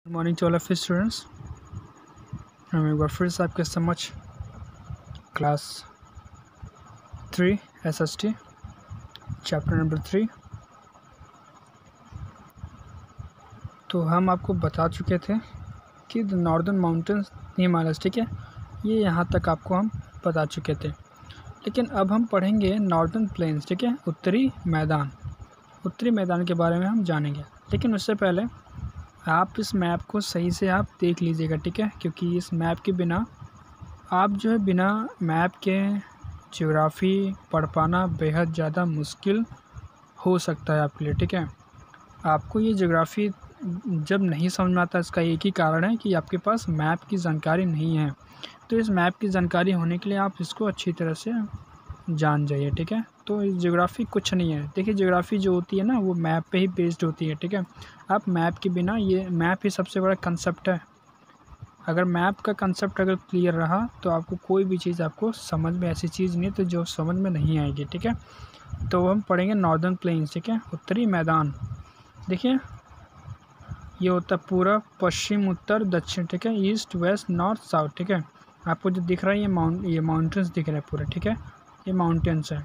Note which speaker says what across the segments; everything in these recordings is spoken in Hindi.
Speaker 1: Good morning to all of students. हम एक बार फिर से आपके समक्ष क्लास 3 SST चैप्टर नंबर 3। तो हम आपको बता चुके थे कि द नॉर्दर्न माउंटेन्स हिमालयस, ठीक है, ये यहाँ तक आपको हम बता चुके थे। लेकिन अब हम पढ़ेंगे नॉर्दर्न प्लेन्स, ठीक है, उत्तरी मैदान के बारे में हम जानेंगे। लेकिन उससे पहले आप इस मैप को सही से आप देख लीजिएगा, ठीक है, क्योंकि इस मैप के बिना आप जो है बिना मैप के ज्योग्राफ़ी पढ़ पाना बेहद ज़्यादा मुश्किल हो सकता है आपके लिए, ठीक है। आपको ये ज्योग्राफ़ी जब नहीं समझ में आता, इसका एक ही कारण है कि आपके पास मैप की जानकारी नहीं है। तो इस मैप की जानकारी होने के लिए आप इसको अच्छी तरह से जान जाइए, ठीक है। तो ज्योग्राफ़ी कुछ नहीं है। देखिए, ज्योग्राफ़ी जो होती है ना, वो मैप पे ही बेस्ड होती है, ठीक है। आप मैप के बिना, ये मैप ही सबसे बड़ा कंसेप्ट है। अगर मैप का कंसेप्ट अगर क्लियर रहा तो आपको कोई भी चीज़ आपको समझ में, ऐसी चीज़ नहीं तो जो समझ में नहीं आएगी, ठीक है। तो हम पढ़ेंगे नॉर्दर्न प्लेन्स, ठीक है, उत्तरी मैदान। देखिए, ये होता पूरा, पश्चिम, उत्तर, दक्षिण, ठीक है, ईस्ट, वेस्ट, नॉर्थ, साउथ, ठीक है। आपको जो दिख रहा है ये माउंटेन्स दिख रहे हैं पूरे, ठीक है, ये माउंटेन्स है।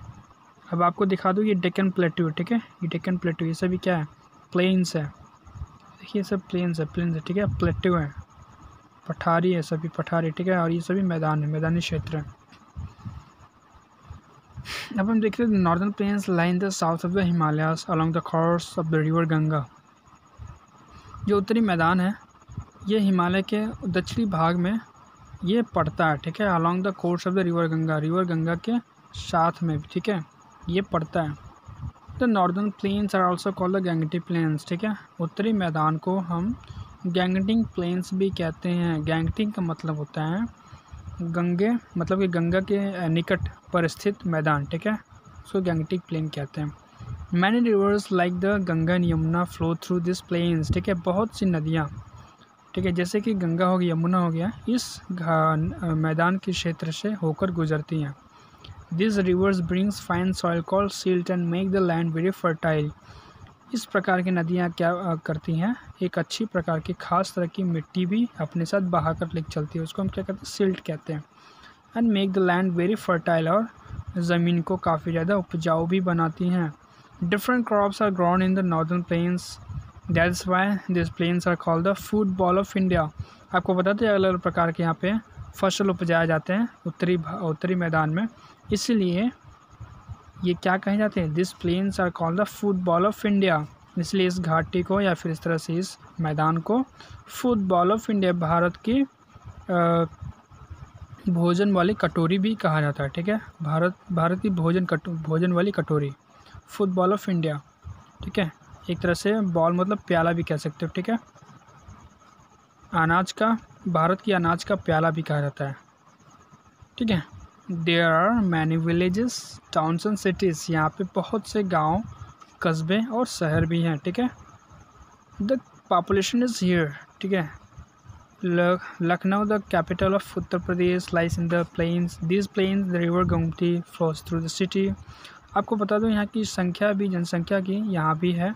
Speaker 1: अब आपको दिखा दूँ, ये डेक्कन प्लेट्यू, ठीक है, ये डेक्कन प्लेट्यू, ये सभी क्या है, प्लेन्स है। देखिए, सब प्लेन्स है, ठीक है, प्लेट्यू है, पठारी है, सभी पठारी, ठीक है, और ये सभी मैदान है, मैदानी क्षेत्र है। अब हम देख रहे हैं northern plains lie in the south of the Himalayas along the course of the river Ganga. जो उत्तरी मैदान है ये हिमालय के दक्षिणी भाग में ये पड़ता है, ठीक है, along the course of the river Ganga के साथ में, ठीक है, ये पड़ता है। The northern plains are also called the Gangetic plains, ठीक है। उत्तरी मैदान को हम गैंगटिक प्लेन्स भी कहते हैं। गैंगटिक का मतलब होता है गंगे, मतलब कि गंगा के निकट पर स्थित मैदान, ठीक है, उसको गैंगटिक प्लेन कहते हैं। Many rivers like the Ganga and Yamuna flow through this plains, ठीक है, बहुत सी नदियाँ, ठीक है, जैसे कि गंगा हो गया, यमुना हो गया, इस मैदान के क्षेत्र से होकर गुजरती हैं। This reverse brings fine soil called silt and make the land very fertile. इस प्रकार की नदियाँ क्या करती हैं, एक अच्छी प्रकार की खास तरह की मिट्टी भी अपने साथ बहा कर लेकर चलती है, उसको हम क्या कहते हैं, सिल्ट कहते हैं। And make the land very fertile, और ज़मीन को काफ़ी ज़्यादा उपजाऊ भी बनाती हैं। Different crops are grown in the northern plains, that's why this plains are called the food bowl of India. आपको बताते हैं अलग अलग प्रकार के यहाँ पे फसल उपजाए जाते हैं उत्तरी मैदान में, इसीलिए ये क्या कहे जाते हैं, this plains are called the food bowl of India. इसलिए इस घाटी को, या फिर इस तरह से इस मैदान को फुटबॉल ऑफ इंडिया, भारत की भोजन वाली कटोरी भी कहा जाता है, ठीक है, भारत की भोजन वाली कटोरी, फुटबॉल ऑफ इंडिया, ठीक है। एक तरह से बॉल मतलब प्याला भी कह सकते हो, ठीक है, अनाज का, भारत की अनाज का प्याला भी कहा जाता है, ठीक है। There are many villages, towns and cities, यहाँ पे बहुत से गांव, कस्बे और शहर भी हैं, ठीक है। द पॉपुलेशन इज़ हियर, ठीक है। Lucknow, the capital of Uttar Pradesh, lies in the plains, this plains the river Gomti flows through the city. आपको बता दूं यहाँ की संख्या भी, जनसंख्या की यहाँ भी है,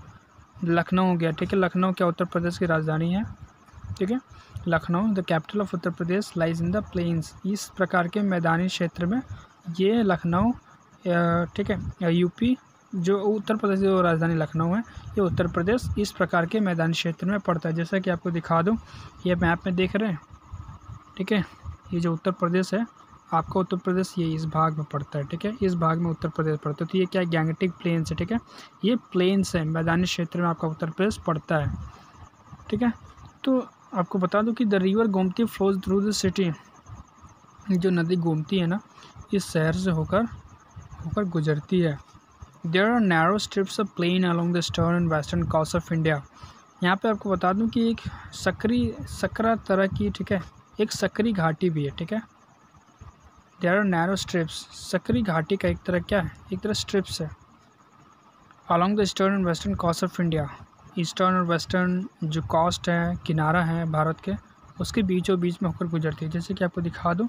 Speaker 1: लखनऊ हो गया, ठीक है, लखनऊ क्या उत्तर प्रदेश की राजधानी है, ठीक है। Lucknow, the capital of Uttar Pradesh, lies in the plains, इस प्रकार के मैदानी क्षेत्र में ये लखनऊ, ठीक है, यूपी, जो उत्तर प्रदेश की राजधानी लखनऊ है, ये उत्तर प्रदेश इस प्रकार के मैदानी क्षेत्र में पड़ता है। जैसा कि आपको दिखा दूं, ये मैप में देख रहे हैं, ठीक है, ये जो उत्तर प्रदेश है, आपका उत्तर प्रदेश ये इस भाग में पड़ता है, ठीक है, इस भाग में उत्तर प्रदेश पड़ता है। तो ये क्या है, गैंगटिक प्लेन्स है, ठीक है, ये प्लेन्स है, मैदानी क्षेत्र में आपका उत्तर प्रदेश पड़ता है, ठीक है। तो आपको बता दूं कि the river Gomti flows through the city, जो नदी गोमती है ना, इस शहर से होकर गुजरती है। There are narrow strips of plain along the eastern and western coast of India. यहाँ पे आपको बता दूं कि एक सकरा तरह की, ठीक है, एक सकरी घाटी भी है, ठीक है। देयर आर नैरो स्ट्रिप्स, सकरी घाटी का एक तरह क्या है, एक तरह स्ट्रिप्स है, along the eastern and western coast of India. Eastern और वेस्टर्न जो कोस्ट है, किनारा है भारत के, उसके बीचों बीच में होकर गुजरती है। जैसे कि आपको दिखा दूँ,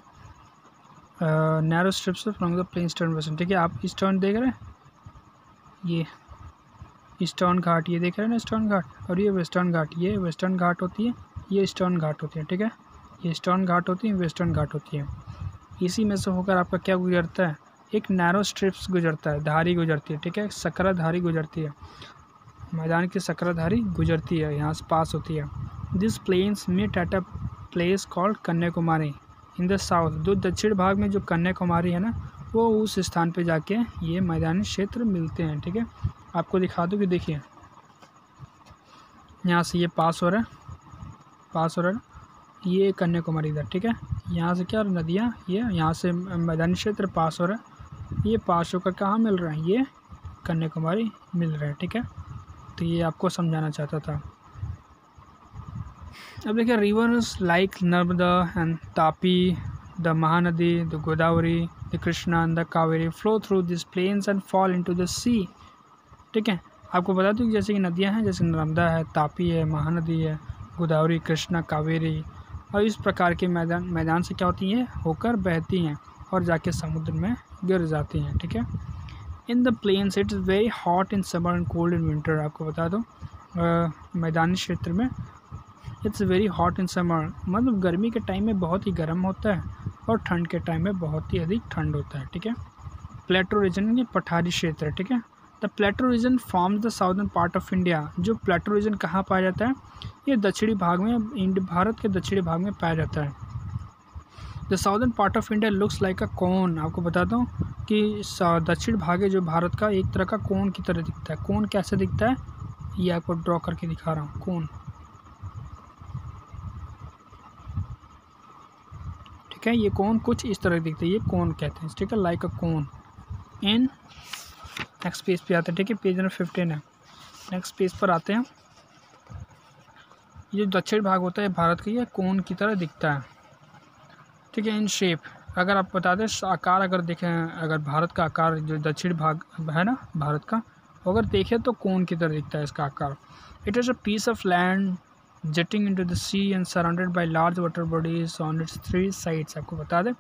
Speaker 1: narrow strips along the plain eastern western, ठीक है, आप ईस्टर्न देख रहे हैं, ये ईस्टर्न घाट, ये देख रहे हैं ना ईस्टर्न घाट, और ये वेस्टर्न घाट, ये वेस्टर्न घाट होती है, ये ईस्टर्न घाट होती है, ठीक है। ये ईस्टर्न घाट होती है, वेस्टर्न घाट होती है। इसी में से होकर आपका क्या गुजरता है, एक नैरो स्ट्रिप्स गुजरता है, धारी गुजरती है, ठीक है, सकरा धारी गुजरती है, मैदान की सकरा धारी गुजरती है, यहाँ से पास होती है। This plains meet at a place called Kanyakumari in the south. जो दक्षिण भाग में जो कन्याकुमारी है ना, वो उस स्थान पे जाके ये मैदानी क्षेत्र मिलते हैं, ठीक है। आपको दिखा दूँ कि देखिए यहाँ से ये पास हो रहा है, ये कन्याकुमारी इधर, ठीक है। यहाँ से क्या नदियाँ, ये यहाँ से मैदानी क्षेत्र पास हो रहा है, ये पास होकर कहाँ मिल रहा है, ये कन्याकुमारी मिल रहा है, ठीक है। तो ये आपको समझाना चाहता था। अब देखिए rivers like Narmada and Tapi, the Mahanadi, the Godavari, the Krishna and the Kaveri flow through this plains and fall into the sea, ठीक है। आपको बता दूँ कि जैसे कि नदियाँ हैं, जैसे नर्मदा है, तापी है, महानदी है, गोदावरी, कृष्णा, कावेरी, और इस प्रकार के मैदान से क्या होती हैं, होकर बहती हैं और जाके समुद्र में गिर जाती हैं, ठीक है। In the plains it is very hot in summer and cold in winter. आपको बता दूँ मैदानी क्षेत्र में it's very hot in summer, मतलब गर्मी के टाइम में बहुत ही गर्म होता है और ठंड के टाइम में बहुत ही अधिक ठंड होता है, ठीक है। प्लेटो रीजन, ये पठारी क्षेत्र है, ठीक है। The plateau region forms the southern part of India. जो प्लेटो रीजन कहाँ पाया जाता है, ये दक्षिणी भाग में, भारत के दक्षिणी भाग में पाया जाता है। The southern part of India looks like a cone. आपको बताता हूँ कि दक्षिण भाग है जो भारत का, एक तरह का कोन की तरह दिखता है। कोन कैसे दिखता है, ये आपको ड्रॉ करके दिखा रहा हूँ, कोन, ठीक है। ये कोन कुछ इस तरह दिखता है, ये कोन कहते हैं, ठीक है, like a cone. In next page पे आते हैं, ठीक है, पेज नंबर 15 है। नेक्स्ट पेज पर आते हैं। ये दक्षिण भाग होता है भारत का, ये कोन की तरह दिखता है, ठीक है। इन शेप, अगर आप बता दें आकार, अगर देखें, अगर भारत का आकार जो दक्षिण भाग है ना भारत का, अगर देखें तो कोन की तरह दिखता है इसका आकार। It is a piece of land jutting into the sea and surrounded by large water bodies on its 3 sides. आपको बता दें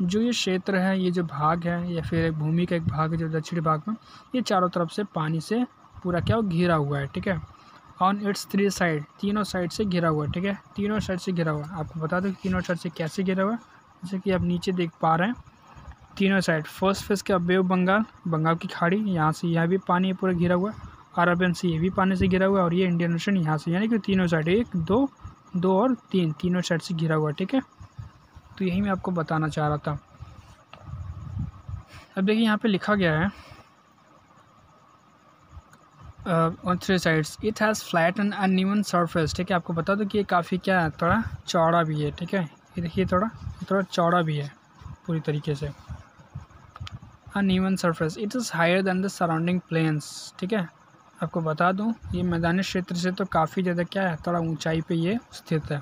Speaker 1: जो ये क्षेत्र है, ये जो भाग है या फिर एक भूमि का एक भाग है जो दक्षिणी भाग में, ये चारों तरफ से पानी से पूरा क्या घिरा हुआ है, ठीक है। ऑन इट्स 3 साइड, तीनों साइड से घिरा हुआ है, ठीक है, तीनों साइड से घिरा हुआ है। आपको बता दो कि तीनों साइड से कैसे घिरा हुआ है, जैसे कि आप नीचे देख पा रहे हैं तीनों साइड। फर्स्ट फेज का बे ऑफ बंगाल, बंगाल की खाड़ी, यहाँ से यहाँ भी पानी पूरा घिरा हुआ है, अरबियन सी ये भी पानी से घिरा हुआ है, और ये इंडियन ओशन यहाँ से, यानी कि तीनों साइड, 1 2 2 और 3, तीनों साइड से घिरा हुआ है, ठीक है। तो यही मैं आपको बताना चाह रहा था। अब देखिए यहाँ पे लिखा गया है on 3 sides it has flat and uneven surface, ठीक है। आपको बता दो कि ये काफ़ी क्या है, थोड़ा चौड़ा भी है, ठीक है। ये देखिए थोड़ा चौड़ा भी है पूरी तरीके से। Uneven surface, it is higher than the surrounding plains, ठीक है। आपको बता दूं ये मैदानी क्षेत्र से तो काफ़ी ज़्यादा क्या है, थोड़ा ऊंचाई पे ये स्थित है।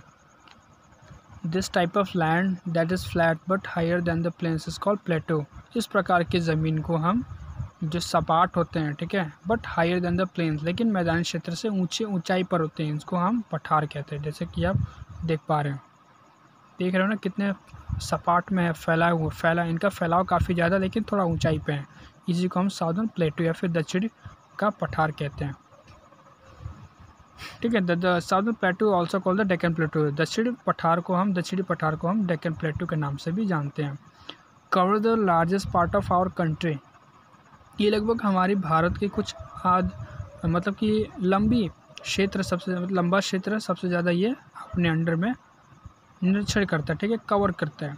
Speaker 1: This type of land that is flat but higher than the plains is called plateau. इस प्रकार की ज़मीन को हम जो सपाट होते हैं, ठीक है, but higher than the plains, लेकिन मैदानी क्षेत्र से ऊंचाई पर होते हैं, इसको हम पठार कहते हैं। जैसे कि आप देख पा रहे हो, देख रहे हो ना कितने सपाट में है, फैला इनका फैलाव काफ़ी ज़्यादा, लेकिन थोड़ा ऊंचाई पे है। इसी को हम साउदर्न प्लेटो या फिर दक्षिण का पठार कहते हैं, ठीक है। The southern plateau also called the Deccan plateau. दक्षिणी पठार को हम डेक्कन प्लेटो के नाम से भी जानते हैं। Cover the largest part of our country, ये लगभग हमारी भारत के कुछ मतलब कि लंबी क्षेत्र, सबसे लंबा क्षेत्र सबसे ज़्यादा ये अपने अंडर में निरीक्षण करता है, ठीक है, कवर करता है।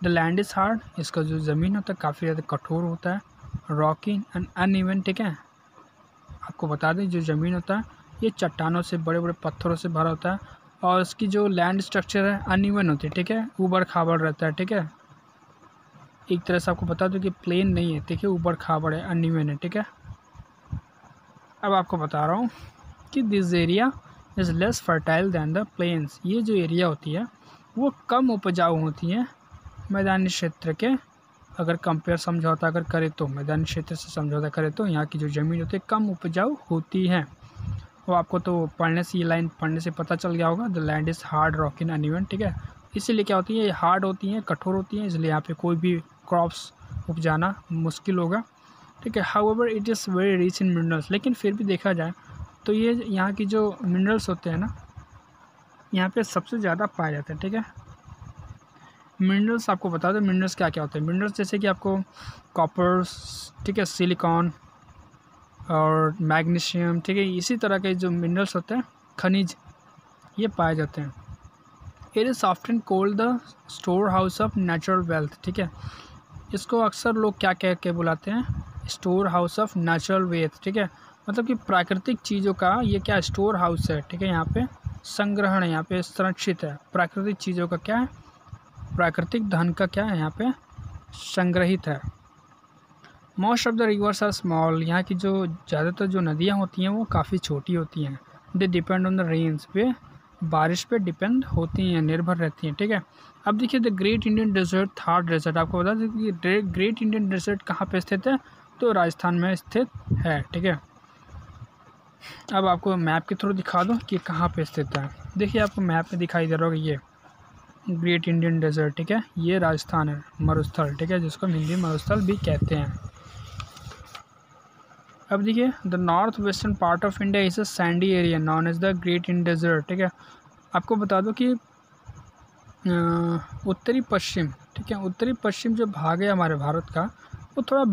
Speaker 1: द लैंड इज़ हार्ड, इसका जो ज़मीन होता है काफ़ी ज़्यादा कठोर होता है। रॉकी एंड अनइवन, ठीक है। आपको बता दें जो ज़मीन होता है ये चट्टानों से, बड़े बड़े पत्थरों से भरा होता है, और इसकी जो लैंड स्ट्रक्चर है अनइवन होती है, ठीक है, ऊबड़ खाबड़ रहता है, ठीक है। एक तरह से आपको बता दूं कि प्लेन नहीं है, ठीक है, ऊबड़ खाबड़ है, अनइवन है, ठीक है। अब आपको बता रहा हूँ कि this area is less fertile than the plains. ये जो एरिया होती है वो कम उपजाऊ होती है मैदानी क्षेत्र के, अगर कंपेयर समझौता अगर करें तो, मैदानी क्षेत्र से समझौता करें तो यहाँ की जो ज़मीन होती है कम उपजाऊ होती है। वो आपको तो पढ़ने से, ये लाइन पढ़ने से पता चल गया होगा। The land is hard Rocky and uneven, ठीक है। इसीलिए क्या होती है, हार्ड होती हैं, कठोर होती हैं, इसलिए यहाँ पे कोई भी क्रॉप्स उपजाना मुश्किल होगा, ठीक है। However it is very rich in minerals, लेकिन फिर भी देखा जाए तो ये यहाँ की जो मिनरल्स होते हैं ना, यहाँ पे सबसे ज़्यादा पाए जाते हैं, ठीक है। मिनरल्स आपको बता दो मिनरल्स क्या क्या होते हैं। मिनरल्स जैसे कि आपको कॉपर्स, ठीक है, सिलिकॉन और मैग्नीशियम, ठीक है, इसी तरह के जो मिनरल्स होते हैं, खनिज, ये पाए जाते हैं। It is often called the store house of natural wealth, ठीक है। इसको अक्सर लोग क्या कह के बुलाते हैं, store house of natural wealth, ठीक है। मतलब कि प्राकृतिक चीज़ों का ये क्या स्टोर हाउस है, ठीक है। यहाँ पे संग्रहण है, यहाँ पे संरक्षित है। प्राकृतिक चीज़ों का क्या है, प्राकृतिक धन का क्या है, यहाँ पे संग्रहित है। Most of the rivers are small, यहाँ की जो ज़्यादातर जो नदियाँ होती हैं वो काफ़ी छोटी होती हैं। They depend on the rains, वे बारिश पे डिपेंड होती हैं, निर्भर रहती हैं, ठीक है। अब देखिए the great Indian desert, Thar desert, आपको बता दें कि ग्रेट इंडियन डेजर्ट कहाँ पे स्थित है, तो राजस्थान में स्थित है, ठीक है। अब आपको मैप के थ्रू दिखा दूँ कि कहाँ पे स्थित है। देखिए आपको मैप में दिखाई दे रहा होगा ये ग्रेट इंडियन डेजर्ट, ठीक है, ये राजस्थान है, मरुस्थल, ठीक है, जिसको हम हिंदी मरुस्थल भी कहते हैं। अब देखिए the north western part of India is a sandy area known as the great Indian desert, ठीक है। आपको बता दो कि उत्तरी पश्चिम, ठीक है, उत्तरी पश्चिम जो भाग है हमारे भारत का, वो थोड़ा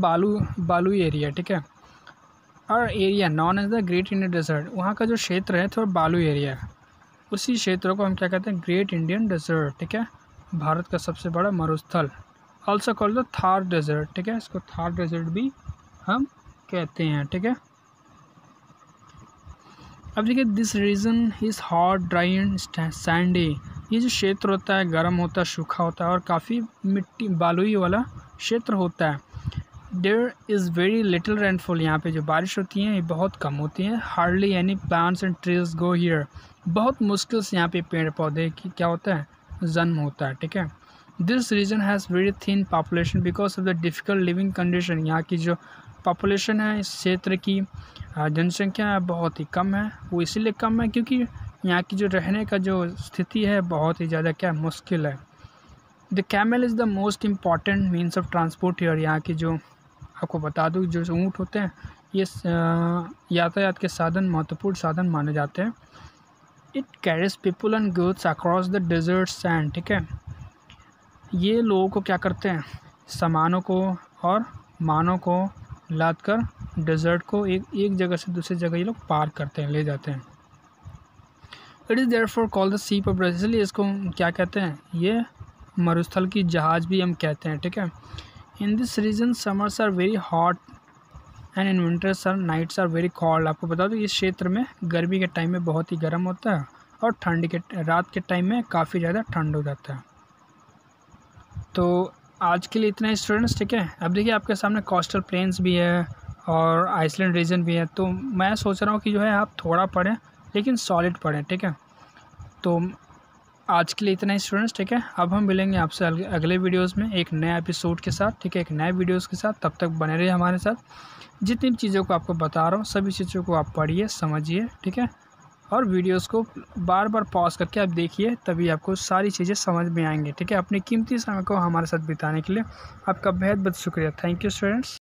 Speaker 1: बालू एरिया, ठीक है। और area known as the great Indian desert, वहाँ का जो क्षेत्र है थोड़ा बालू एरिया है, उसी क्षेत्र को हम क्या कहते हैं, ग्रेट इंडियन डेजर्ट, ठीक है, भारत का सबसे बड़ा मरुस्थल। Also called the Thar desert, ठीक है, इसको थार डेजर्ट भी हम कहते हैं, ठीक है। अब देखिए this region is hot, dry and sandy, ये जो क्षेत्र होता है गर्म होता है, सूखा होता है और काफ़ी मिट्टी बालुई वाला क्षेत्र होता है। There is very little rainfall, यहाँ पे जो बारिश होती है ये बहुत कम होती है। Hardly any plants and trees go here, बहुत मुश्किल से यहाँ पे पेड़ पौधे की क्या होता है, जन्म होता है, ठीक है। This region has very thin population because of the difficult living condition, यहाँ की जो पॉपुलेशन है इस क्षेत्र की जनसंख्या बहुत ही कम है। वो इसीलिए कम है क्योंकि यहाँ की जो रहने का जो स्थिति है बहुत ही ज़्यादा क्या मुश्किल है। The camel is the most important means of transport here, यहाँ की जो आपको बता दूँ जो ऊँट होते हैं ये यातायात के साधन, महत्वपूर्ण साधन माने जाते हैं। It carries people and goods across the desert sand, ठीक है, ये लोगों को क्या करते हैं, सामानों को और मानों को लाद कर डेजर्ट को एक जगह से दूसरी जगह ये लोग पार करते हैं, ले जाते हैं। It is therefore called the ship of desert, इसलिए इसको क्या कहते हैं, ये मरुस्थल की जहाज़ भी हम कहते हैं, ठीक है। In this region summers are very hot and in winters are nights are very cold, आपको बता दो इस क्षेत्र में गर्मी के टाइम में बहुत ही गर्म होता है और ठंड के रात के टाइम में काफ़ी ज़्यादा ठंड हो जाता है। तो आज के लिए इतना ही स्टूडेंट्स, ठीक है। अब देखिए आपके सामने कोस्टल प्लेन्स भी है और आइसलैंड रीजन भी है, तो मैं सोच रहा हूँ कि जो है आप थोड़ा पढ़ें लेकिन सॉलिड पढ़ें, ठीक है। तो आज के लिए इतना ही स्टूडेंट्स, ठीक है। अब हम मिलेंगे आपसे अगले वीडियोस में एक नए एपिसोड के साथ, ठीक है, एक नए वीडियोस के साथ। तब तक बने रहिए हमारे साथ। जितनी भी चीज़ों को आपको बता रहा हूँ सभी चीज़ों को आप पढ़िए, समझिए, ठीक है, और वीडियोस को बार बार पॉज करके आप देखिए, तभी आपको सारी चीज़ें समझ में आएंगी, ठीक है। अपने कीमती समय को हमारे साथ बिताने के लिए आपका बेहद बहुत शुक्रिया। Thank you students.